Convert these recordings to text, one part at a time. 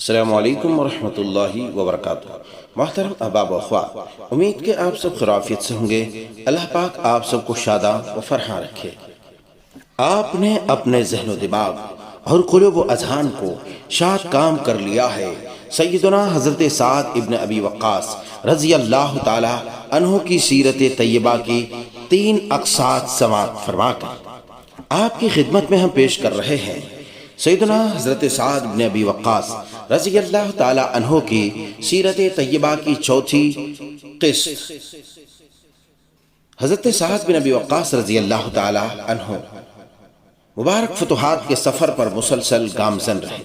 السلام علیکم ورحمۃ اللہ وبرکاتہ۔ محترم احباب و اخوات، امید کہ آپ سب خیریت سے ہوں گے۔ اللہ پاک آپ سب کو شاداں و فرحاں رکھے۔ آپ نے اپنے ذہن و دماغ اور قلوب و اذہان کو شاد کام کر لیا ہے۔ سیدنا حضرت سعد ابن ابی وقاص رضی اللہ تعالی عنہ کی سیرت طیبہ کی 3 اقساط سماعت فرما کر آپ کی خدمت میں ہم پیش کر رہے ہیں سیدنا حضرت سعد بن ابی وقاص رضی اللہ تعالی عنہ کی سیرت طیبہ کی 4تھی قسط۔ حضرت سعد بن ابی وقاص رضی اللہ تعالی عنہ مبارک فتوحات کے سفر پر مسلسل گامزن رہے۔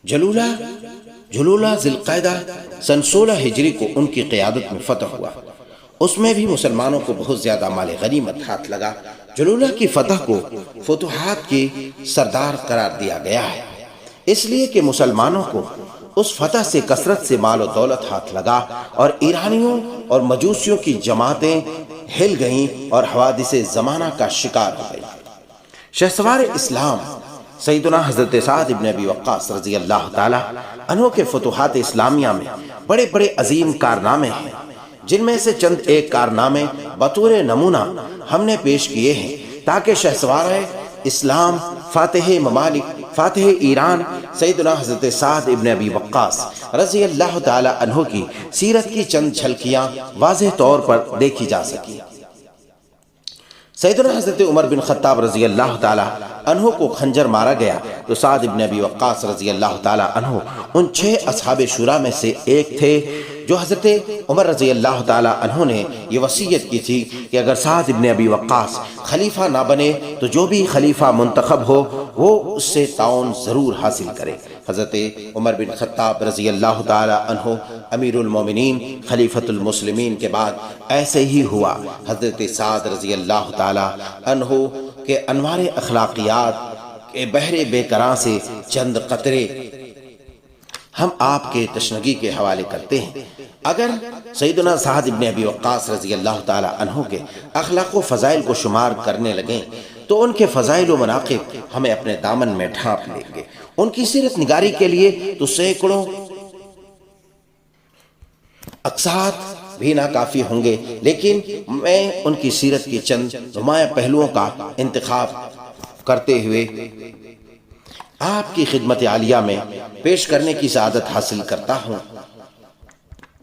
جلولہ ذی القعدہ سن 16 ہجری کو ان کی قیادت میں فتح ہوا۔ اس میں بھی مسلمانوں کو بہت زیادہ مال غنیمت ہاتھ لگا۔ جلولہ کی فتح کو فتوحات کی سردار قرار دیا گیا ہے، اس لیے کہ مسلمانوں کو اس فتح سے کثرت سے مال و دولت ہاتھ لگا اور ایرانیوں اور مجوسیوں کی جماعتیں ہل گئیں اور حوادث زمانہ کا شکار ہو گئیں۔ شہسوار اسلام سیدنا حضرت سعد بن ابی وقاص رضی اللہ تعالی عنہ کے فتوحات اسلامیہ میں بڑے بڑے عظیم کارنامے ہیں، جن میں سے چند ایک کارنامے بطور نمونہ ہم نے پیش کیے ہیں تاکہ شہسوار اسلام، فاتح ممالک، فاتح ایران سیدنا حضرت سعد ابن ابی وقاص رضی اللہ تعالی عنہ کی سیرت کی چند جھلکیاں واضح طور پر دیکھی جا سکی۔ سیدنا حضرت عمر بن خطاب رضی اللہ تعالی عنہ کو خنجر مارا گیا تو سعد ابن ابی وقاص رضی اللہ تعالی عنہ ان 6 اصحاب شورا میں سے ایک تھے جو حضرت عمر رضی اللہ تعالی عنہ نے یہ وصیت کی تھی کہ اگر سعد ابن ابی وقاص خلیفہ نہ بنے تو جو بھی خلیفہ منتخب ہو وہ اس سے تعاون ضرور حاصل کرے۔ حضرت عمر بن خطاب رضی اللہ تعالی عنہ امیر المومنین خلیفۃ المسلمین کے بعد ایسے ہی ہوا۔ حضرت سعد رضی اللہ تعالی عنہ کے انوار اخلاقیات کے بحر بے کراں سے چند قطرے ہم آپ کے تشنگی کے حوالے کرتے ہیں۔ اگر سیدنا سعد ابن ابی وقاص رضی اللہ تعالی عنہ کے اخلاق و فضائل کو شمار کرنے لگیں تو ان کے فضائل و مناقب ہمیں اپنے دامن میں ڈھانپ لیں گے۔ ان کی سیرت نگاری کے لیے تو سینکڑوں اقساط بھی ناکافی ہوں گے، لیکن میں ان کی سیرت کی چند نمایاں پہلوؤں کا انتخاب کرتے ہوئے آپ کی خدمت عالیہ میں پیش کرنے کی سعادت حاصل کرتا ہوں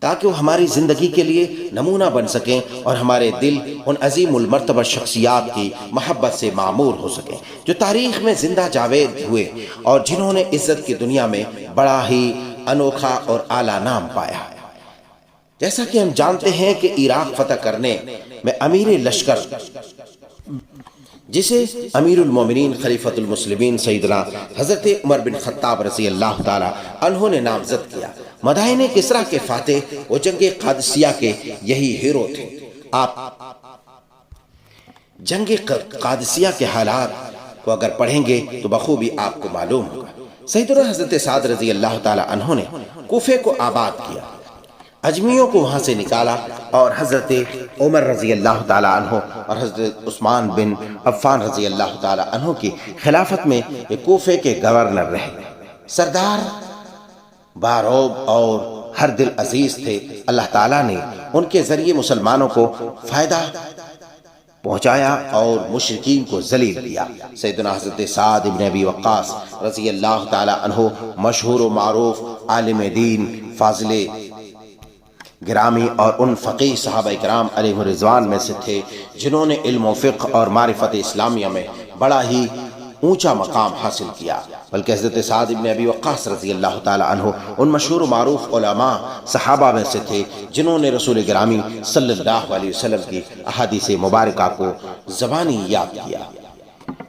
تاکہ وہ ہماری زندگی کے لیے نمونہ بن سکیں اور ہمارے دل ان عظیم المرتبہ شخصیات کی محبت سے معمور ہو سکیں جو تاریخ میں زندہ جاوید ہوئے اور جنہوں نے عزت کی دنیا میں بڑا ہی انوکھا اور اعلیٰ نام پایا۔ جیسا کہ ہم جانتے ہیں کہ عراق فتح کرنے میں امیر لشکر جسے امیر المومنین خلیفۃ المسلمین سیدنا حضرت عمر بن خطاب رضی اللہ تعالی عنہ نے نامزد کیا۔ مدائن کسریٰ کے فاتح و جنگ قادسیہ کے یہی ہیرو تھے۔ آپ جنگ قادسیہ کے حالات کو اگر پڑھیں گے تو بخوبی آپ کو معلوم ہوگا۔ سیدنا حضرت سعد رضی اللہ تعالی عنہ نے کوفے کو آباد کیا، اجمیوں کو وہاں سے نکالا اور حضرت عمر رضی اللہ تعالی عنہ اور حضرت عثمان بن عفان رضی اللہ تعالی عنہ کی خلافت میں کوفے کے گورنر رہے۔ سردار باروب اور ہر دل عزیز تھے۔ اللہ تعالیٰ نے ان کے ذریعے مسلمانوں کو فائدہ پہنچایا اور مشرکین کو ذلیل کیا۔ سیدنا حضرت سعد بن ابی وقاص رضی اللہ تعالی عنہ مشہور و معروف عالم دین، فاضل گرامی اور ان فقیہ صحابہ کرام علیہ رضوان میں سے تھے جنہوں نے علم و فقہ اور معرفت اسلامیہ میں بڑا ہی اونچا مقام حاصل کیا۔ بلکہ حضرت سعد بن ابی وقاص رضی اللہ تعالی عنہ ان مشہور و معروف علماء صحابہ میں سے تھے جنہوں نے رسول گرامی صلی اللہ علیہ وسلم کی احادیث مبارکہ کو زبانی یاد کیا۔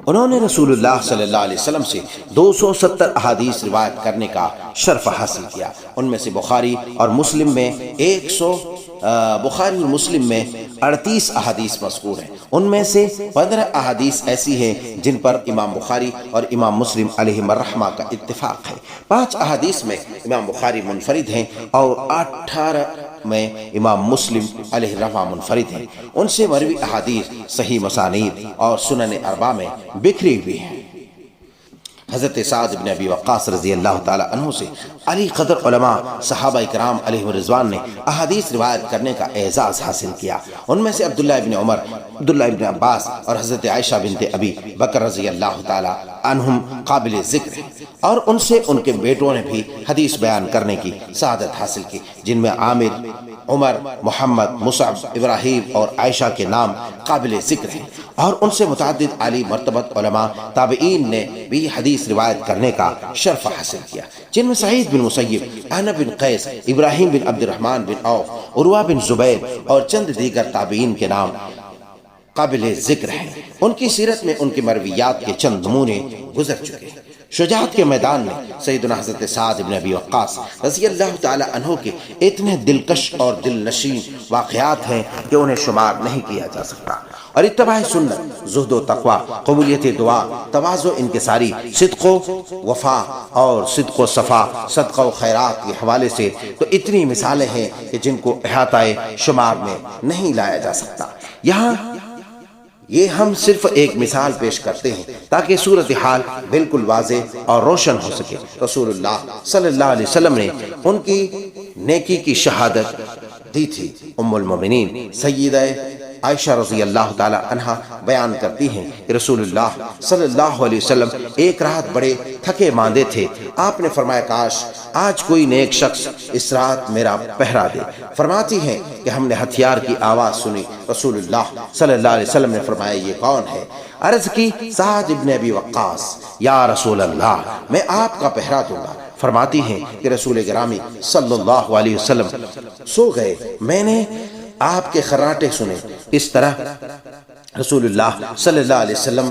انہوں نے رسول اللہ صلی اللہ علیہ وسلم سے 270 احادیث روایت کرنے کا شرف حاصل کیا۔ ان میں سے بخاری اور مسلم میں 38 احادیث مذکور ہیں۔ ان میں سے 15 احادیث ایسی ہیں جن پر امام بخاری اور امام مسلم علیہم الرحمہ کا اتفاق ہے۔ 5 احادیث میں امام بخاری منفرد ہیں اور 18 میں امام مسلم علیہ الرحمہ منفرد ہیں۔ ان سے مروی احادیث صحیح مسانید اور سنن اربعہ میں بکھری ہوئی ہیں۔ حضرت سعد بن ابی وقاص رضی اللہ تعالی عنہ سے علی قدر علماء صحابہ کرام علیہم الرضوان نے احادیث روایت کرنے کا اعزاز حاصل کیا۔ ان میں سے عبداللہ ابن عمر، عبداللہ ابن عباس اور حضرت عائشہ بنت ابی بکر رضی اللہ تعالی عنہم قابل ذکر ہیں، اور ان سے ان کے بیٹوں نے بھی حدیث بیان کرنے کی سعادت حاصل کی، جن میں عامر، عمر، محمد، مصعب، ابراہیم اور عائشہ کے نام قابل ذکر ہیں، اور ان سے متعدد عالی مرتبت علماء تابعین نے بھی حدیث روایت کرنے کا شرف حاصل کیا، جن میں سعید بن مسیب، عنب بن قیس، ابراہیم بن عبد الرحمن بن عوف، عروہ بن زبیر اور چند دیگر تابعین کے نام قابل ذکر ہیں۔ ان کی سیرت میں ان کی مرویات کے چند نمونے گزر چکے ہیں۔ شجاعت کے میدان میں سیدنا حضرت سعد بن ابی وقاص رضی اللہ تعالی عنہ کے اتنے دلکش اور دل نشین واقعات ہیں کہ انہیں شمار نہیں کیا جا سکتا، اور اتباع سنت، زہد و تقوی، قبولیت دعا، تواضع و انکساری، صدق و وفا اور صدق و صفا، صدقہ و خیرات کے حوالے سے تو اتنی مثالیں ہیں کہ جن کو احاطہ شمار میں نہیں لایا جا سکتا۔ یہاں یہ ہم صرف ایک مثال پیش کرتے ہیں تاکہ صورتحال بالکل واضح اور روشن ہو سکے۔ رسول اللہ صلی اللہ علیہ وسلم نے ان کی نیکی کی شہادت دی تھی۔ ام المومنین سیدہ عائشہ رضی اللہ تعالی عنہا بیان کرتی ہیں کہ رسول اللہ صلی اللہ علیہ وسلم ایک رات بڑے تھکے ماندے تھے۔ آپ نے فرمایا کاش آج کوئی نیک شخص اس رات میرا پہرا دے۔ فرماتی ہیں کہ ہم نے ہتھیار کی آواز سنی۔ رسول اللہ صلی اللہ علیہ وسلم نے فرمایا یہ کون ہے؟ عرض کی سعد ابن ابی وقاص۔ یا رسول اللہ میں آپ کا پہرا دوں گا۔ فرماتی ہیں کہ رسول گرامی صلی اللہ علیہ وسلم سو گئے، میں نے آپ کے خراٹے سنے۔ اس طرح رسول اللہ صلی اللہ علیہ وسلم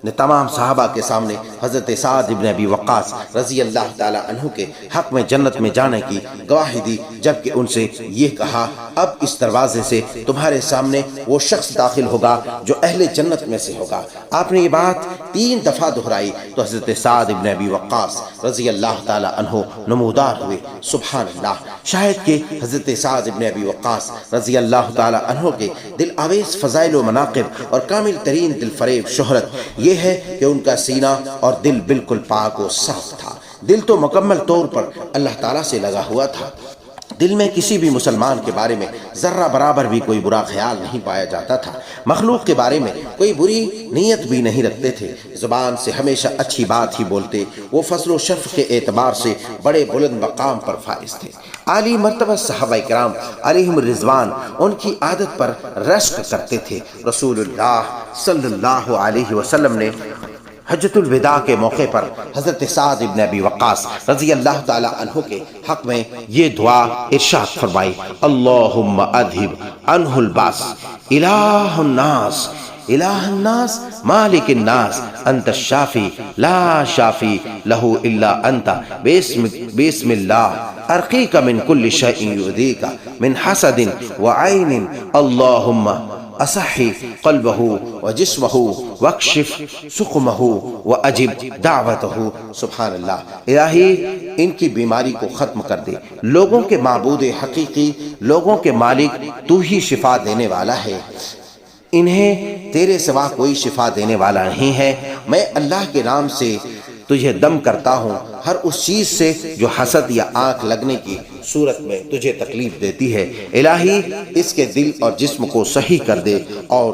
نے تمام صحابہ کے سامنے حضرت سعد ابن ابی وقاص رضی اللہ تعالی عنہ کے حق میں جنت میں جانے کی گواہی دی، جبکہ ان سے یہ کہا اب اس دروازے سے تمہارے سامنے وہ شخص داخل ہوگا جو اہل جنت میں سے ہوگا۔ آپ نے یہ بات 3 دفعہ دہرائی تو حضرت سعد ابن ابی وقاص رضی اللہ تعالی عنہ نمودار ہوئے۔ سبحان اللہ، شاید کہ حضرت سعد ابن ابی وقاص رضی اللہ تعالی عنہ کے دل آویز فضائل و مناقب اور کامل ترین دل فریب شہرت یہ ہے کہ ان کا سینہ اور دل بالکل پاک و صاف تھا۔ دل تو مکمل طور پر اللہ تعالیٰ سے لگا ہوا تھا۔ دل میں کسی بھی مسلمان کے بارے میں ذرہ برابر بھی کوئی برا خیال نہیں پایا جاتا تھا۔ مخلوق کے بارے میں کوئی بری نیت بھی نہیں رکھتے تھے۔ زبان سے ہمیشہ اچھی بات ہی بولتے۔ وہ فضل و شرف کے اعتبار سے بڑے بلند مقام پر فائز تھے۔ عالی مرتبہ صحابہ کرام علیہم الرضوان ان کی عادت پر رشک کرتے تھے۔ رسول اللہ صلی اللہ علیہ وسلم نے حجۃ الوداع کے موقع پر حضرت سعد ابن ابی وقاص رضی اللہ تعالی عنہ کے حق میں یہ دعا ارشاد فرمائی، اللہم اذہب عنہ الباس الہ الناس الہ الناس مالک الناس انت الشافی لا شافی لہ الا انت بسم اللہ ارقیک من کل شیء یؤذیک من حسد وعین اللہم اصحی قلبہ وجسمہ واکشف سقمہ واجب دعوتہ۔ سبحان اللہ، الہی ان کی بیماری کو ختم کر دے۔ لوگوں کے معبود حقیقی، لوگوں کے مالک تو ہی شفا دینے والا ہے، انہیں تیرے سوا کوئی شفا دینے والا نہیں ہے۔ میں اللہ کے نام سے تجھے دم کرتا ہوں ہر اس چیز سے جو حسد یا آنکھ لگنے کی صورت میں تجھے تکلیف دیتی ہے۔ الہی اس کے دل اور جسم کو صحیح کر دے اور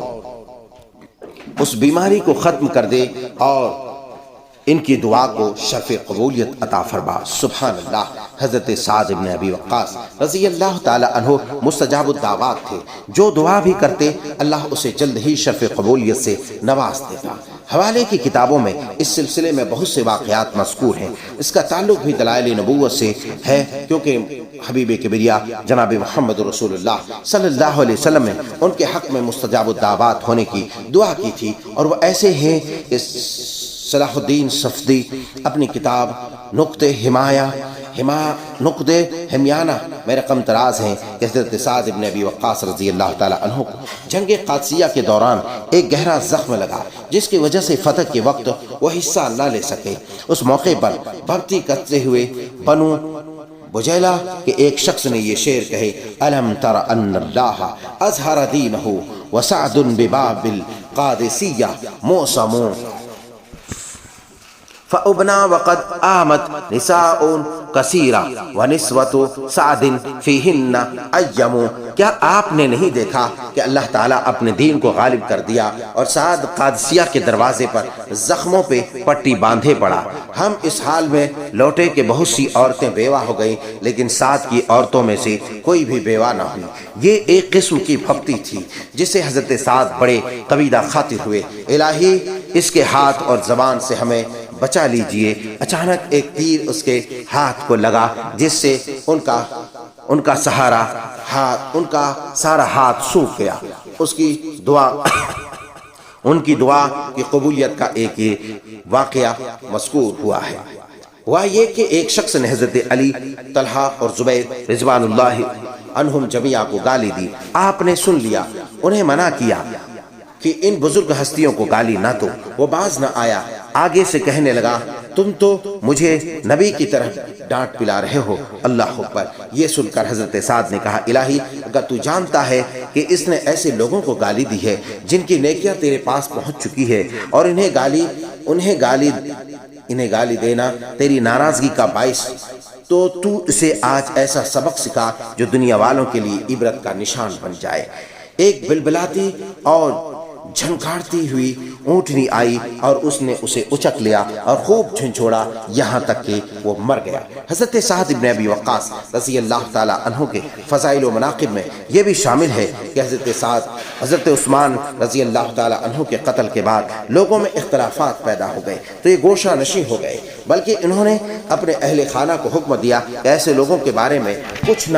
اس بیماری کو ختم کر دے اور ان کی دعا کو شرف قبولیت عطا فرما۔ سبحان اللہ، حضرت سعد بن ابی وقاص رضی اللہ تعالی عنہ مستجاب الدعوات تھے۔ جو دعا بھی کرتے اللہ اسے جلد ہی شرف قبولیت سے نواز دیتا۔ حوالے کی کتابوں میں اس سلسلے میں بہت سے واقعات مذکور ہیں۔ اس کا تعلق بھی دلائل نبوت سے ہے، کیونکہ حبیب کبریا جناب محمد رسول اللہ صلی اللہ علیہ وسلم نے ان کے حق میں مستجاب الدعوات ہونے کی دعا کی تھی، اور وہ ایسے ہیں کہ صلاح الدین صفدی اپنی کتاب نقطۂ ہمیانہ میں رقم تراز ہیں کہ حضرت سعد بن ابی وقاص رضی اللہ تعالی عنہ کو جنگ قادسیہ کے دوران ایک گہرا زخم لگا، جس کی وجہ سے فتح کے وقت وہ حصہ نہ لے سکے۔ اس موقع پر بھرتی کرتے ہوئے بنو بجیلہ کے ایک شخص نے یہ شعر کہے، الم تر ان اللہ اظہر دینہ وسعد بباب القادسیہ موسم فأبنا وقد آمت نساء کثیرہ ونسوۃ سعد فیہن ایم، کیا آپ نے نہیں دیکھا کہ اللہ تعالیٰ اپنے دین کو غالب کر دیا اور سعد قادسیہ کے دروازے پر زخموں پہ پٹی باندھے پڑا؟ ہم اس حال میں لوٹے کہ بہت سی عورتیں بیوہ ہو گئیں، لیکن سعد کی عورتوں میں سے کوئی بھی بیوہ نہ ہوئی۔ یہ ایک قسم کی بھکتی تھی جسے حضرت سعد بڑے قبیدہ خاطر ہوئے۔ الہی اس کے ہاتھ اور زبان سے ہمیں بچا لیجئے۔ اچانک ایک تیر اس کے ہاتھ کو لگا جس سے ان کا سارا ہاتھ سوکھ گیا۔ ان کی دعا کی قبولیت کا ایک یہ واقعہ مذکور ہوا ہے۔ ہوا یہ کہ ایک شخص نے حضرت علی، طلحہ اور زبیر رضوان اللہ عنہم جمیعہ کو گالی دی۔ آپ نے سن لیا، انہیں منع کیا کہ ان بزرگ ہستیوں کو گالی نہ دو۔ وہ باز نہ آیا، آگے سے کہنے لگا، تم تو مجھے نبی کی طرح ڈانٹ پلا رہے ہو۔ اللہ اکبر۔ یہ سن کر حضرت سعد نے کہا، الہی اگر تو جانتا ہے کہ اس نے ایسے لوگوں کو گالی دی ہے جن کی نیکیاں تیرے پاس پہنچ چکی ہے اور انہیں گالی دینا تیری ناراضگی کا باعث، تو تو اسے آج ایسا سبق سکھا جو دنیا والوں کے لیے عبرت کا نشان بن جائے۔ ایک بلبلاتی اور جھنکارتی ہوئی اونٹنی آئی اور اس نے اسے اچک لیا اور خوب جھنجھوڑا یہاں تک کہ وہ مر گیا۔ حضرت سعد بن ابی وقاص رضی اللہ تعالی عنہ کے فضائل و مناقب میں یہ بھی شامل ہے کہ حضرت عثمان رضی اللہ تعالی عنہ کے قتل کے بعد لوگوں میں اختلافات پیدا ہو گئے تو یہ گوشہ نشیں ہو گئے، بلکہ انہوں نے اپنے اہل خانہ کو حکم دیا کہ ایسے لوگوں کے بارے میں کچھ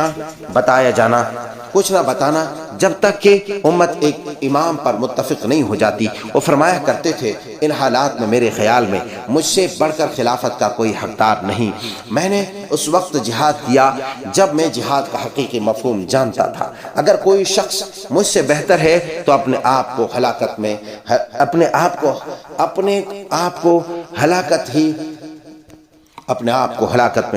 نہ بتانا جب تک کہ امت ایک امام پر متفق نہیں ہو جاتی۔ وہ فرمایا کرتے تھے، ان حالات میں میرے خیال میں مجھ سے بڑھ کر خلافت کا کوئی حقدار نہیں۔ میں نے اس وقت جہاد کیا جب میں جہاد کا حقیقی مفہوم جانتا تھا۔ اگر کوئی شخص مجھ سے بہتر ہے تو اپنے آپ کو ہلاکت میں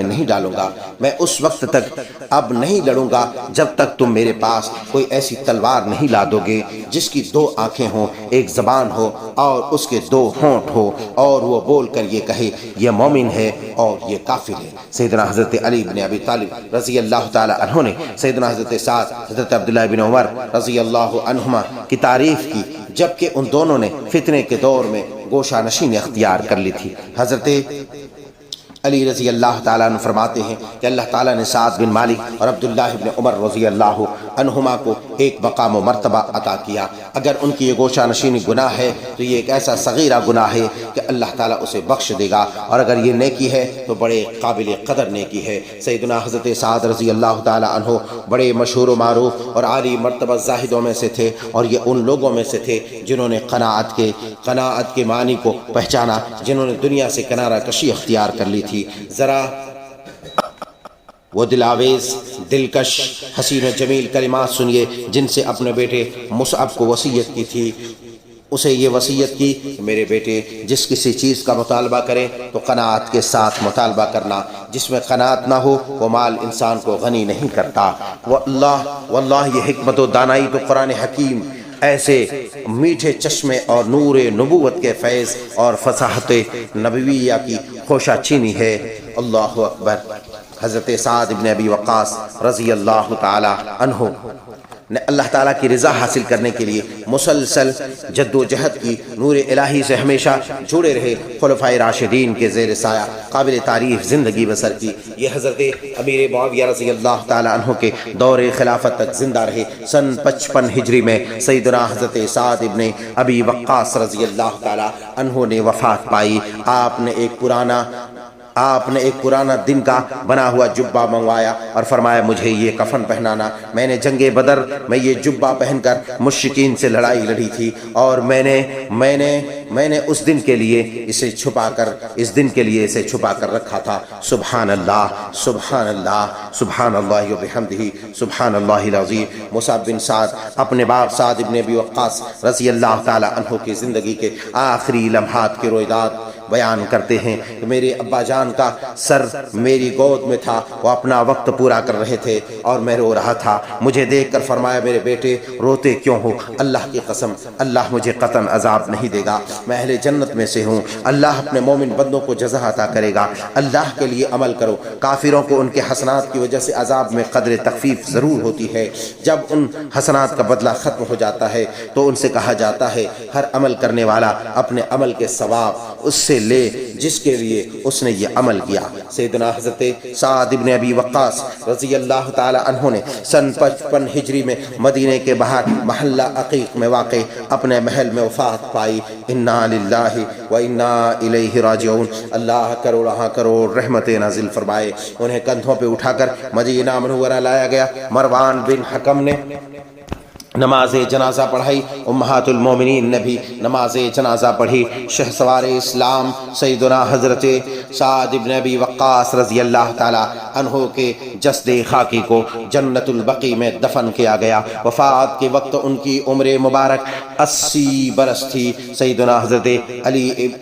نہیں ڈالوں گا۔ میں اس وقت تک اب نہیں لڑوں گا جب تک تم میرے پاس کوئی ایسی تلوار نہیں لا دو گے جس کی 2 آنکھیں ہوں، ایک زبان ہو اور اس کے 2 ہونٹ ہو، اور وہ بول کر یہ کہے یہ مومن ہے اور یہ کافر ہے۔ سیدنا حضرت علی بن ابی طالب رضی اللہ تعالی عنہ نے سیدنا حضرت سعد، حضرت عبداللہ بن عمر رضی اللہ عنہما کی تعریف کی، جبکہ ان دونوں نے فتنے کے دور میں گوشہ نشینی اختیار کر لی تھی۔ حضرت علی رضی اللہ تعالیٰ عنہ فرماتے ہیں کہ اللہ تعالیٰ نے سعد بن مالک اور عبداللہ بن عمر رضی اللہ عنہما کو ایک مقام و مرتبہ عطا کیا۔ اگر ان کی یہ گوشہ نشینی گناہ ہے تو یہ ایک ایسا صغیرہ گناہ ہے کہ اللہ تعالیٰ اسے بخش دے گا، اور اگر یہ نیکی ہے تو بڑے قابل قدر نیکی ہے۔ سیدنا حضرت سعد رضی اللہ تعالیٰ عنہ بڑے مشہور و معروف اور عالی مرتبہ زاہدوں میں سے تھے، اور یہ ان لوگوں میں سے تھے جنہوں نے قناعت کے معنی کو پہچانا، جنہوں نے دنیا سے کنارہ کشی اختیار کر لی تھی۔ ذرا وہ دلاویز، دلکش، حسین و جمیل کلمات سنیے جن سے اپنے بیٹے مصعب کو وصیت کی تھی۔ اسے یہ وصیت کی کہ میرے بیٹے جس کسی چیز کا مطالبہ کرے تو قناعت کے ساتھ مطالبہ کرنا، جس میں قناعت نہ ہو وہ مال انسان کو غنی نہیں کرتا۔ واللہ یہ حکمت و دانائی تو قرآن حکیم ایسے میٹھے چشمے اور نور نبوت کے فیض اور فصاحت نبویہ کی خوشہ چینی ہے۔ اللہ اکبر۔ حضرت سعد بن ابی وقاص رضی اللہ تعالی عنہ نے اللہ تعالیٰ کی رضا حاصل کرنے کے لیے مسلسل جد و جہد کی، نور الہی سے ہمیشہ جڑے رہے، خلفائے راشدین کے زیر سایہ قابل تعریف زندگی بسر کی۔ یہ حضرت امیر معاویہ رضی اللہ تعالیٰ عنہ کے دور خلافت تک زندہ رہے۔ سن 55 ہجری میں سیدنا حضرت سعد بن ابی وقاص رضی اللہ تعالیٰ عنہ نے وفات پائی۔ آپ نے ایک پرانا دن کا بنا ہوا جبہ منگوایا اور فرمایا مجھے یہ کفن پہنانا۔ میں نے جنگ بدر میں یہ جبہ پہن کر مشرکین سے لڑائی لڑی تھی، اور میں نے اس دن کے لیے اسے چھپا کر رکھا تھا۔ سبحان اللہ، سبحان اللہ، سبحان اللہ و بحمدہ، سبحان اللہ العظیم۔ مصعب بن سعد اپنے باپ سعد بن ابی وقاص رضی اللہ تعالی عنہ کی زندگی کے آخری لمحات کے رویداد بیان کرتے ہیں کہ میرے ابا جان کا سر میری گود میں تھا، وہ اپنا وقت پورا کر رہے تھے اور میں رو رہا تھا۔ مجھے دیکھ کر فرمایا میرے بیٹے روتے کیوں ہو؟ اللہ کی قسم اللہ مجھے قطعاً عذاب نہیں دے گا، میں اہل جنت میں سے ہوں، اللہ اپنے مومن بندوں کو جزا عطا کرے گا، اللہ کے لیے عمل کرو۔ کافروں کو ان کے حسنات کی وجہ سے عذاب میں قدر تخفیف ضرور ہوتی ہے، جب ان حسنات کا بدلہ ختم ہو جاتا ہے تو ان سے کہا جاتا ہے ہر عمل کرنے والا اپنے عمل کے ثواب اس سے لے جس کے لیے اس نے یہ عمل کیا۔ سیدنا حضرت سعد ابن ابی وقاص رضی اللہ تعالی عنہ نے سن 55 ہجری میں مدینے کے باہر محلہ عقیق میں واقع اپنے محل میں وفات پائی۔ انا للہ و انا الیہ راجعون، اللہ کروڑاں کروڑ رحمتیں نازل فرمائے۔ انہیں کندھوں پہ اٹھا کر مدینہ منورہ لایا گیا۔ مروان بن حکم نے نماز جنازہ پڑھائی، امہات المومنین نے بھی نماز جنازہ پڑھی۔ شہسوار اسلام سیدنا حضرت سعد بن ابی وقاص رضی اللہ تعالی عنہ کے جسد خاکی کو جنت البقیع میں دفن کیا گیا۔ وفات کے وقت ان کی عمر مبارک 80 برس تھی۔ سیدنا حضرت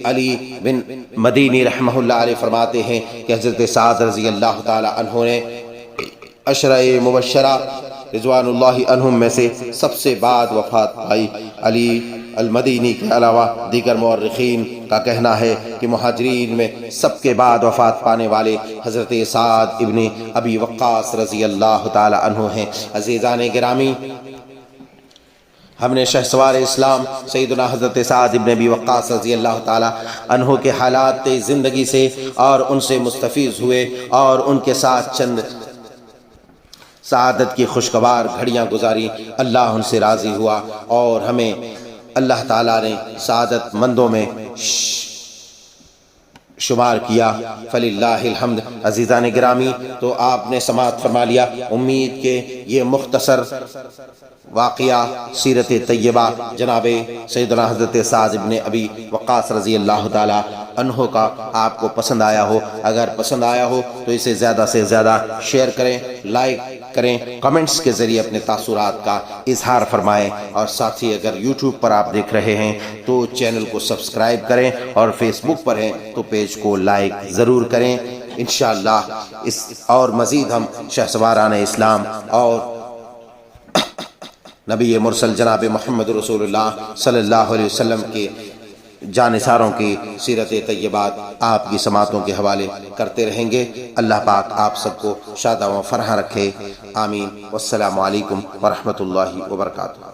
علی بن مدینی رحمہ اللہ علیہ فرماتے ہیں کہ حضرت سعد رضی اللہ تعالی عنہ نے عشرہ مبشرہ رضوان اللہ عنہم میں سے سب سے بعد وفات پائی۔ علی المدینی کے علاوہ دیگر مورخین کا کہنا ہے کہ مہاجرین میں سب کے بعد وفات پانے والے حضرت سعد ابن ابی وقاص رضی اللہ تعالی عنہ ہیں۔ عزیزان گرامی، ہم نے شہسوار اسلام سیدنا حضرت سعد ابن ابی وقاص رضی اللہ تعالی عنہ کے حالات زندگی سے اور ان سے مستفیض ہوئے اور ان کے ساتھ چند سعادت کی خوشگوار گھڑیاں گزاری۔ اللہ ان سے راضی ہوا اور ہمیں اللہ تعالیٰ نے سعادت مندوں میں شمار کیا، فللہ الحمد۔ عزیزان گرامی، تو آپ نے سماعت فرما لیا۔ امید کہ یہ مختصر واقعہ سیرت طیبہ جناب سیدنا حضرت سعد بن ابی وقاص رضی اللہ تعالی عنہ کا آپ کو پسند آیا ہو۔ اگر پسند آیا ہو تو اسے زیادہ سے زیادہ شیئر کریں، لائک کریں، کمنٹس کے ذریعے اپنے تاثرات کا اظہار فرمائیں، اور ساتھ ہی اگر یوٹیوب پر آپ دیکھ رہے ہیں تو چینل کو سبسکرائب کریں، اور فیس بک پر ہیں تو پیج کو لائک ضرور کریں۔ انشاءاللہ اس اور مزید ہم شہسواران اسلام اور نبی مرسل جناب محمد رسول اللہ صلی اللہ علیہ وسلم کے جانثاروں کی سیرت طیبات آپ کی سماعتوں کے حوالے کرتے رہیں گے۔ اللہ پاک آپ سب کو شادہ و فرح رکھے، آمین۔ والسلام علیکم ورحمۃ اللہ وبرکاتہ۔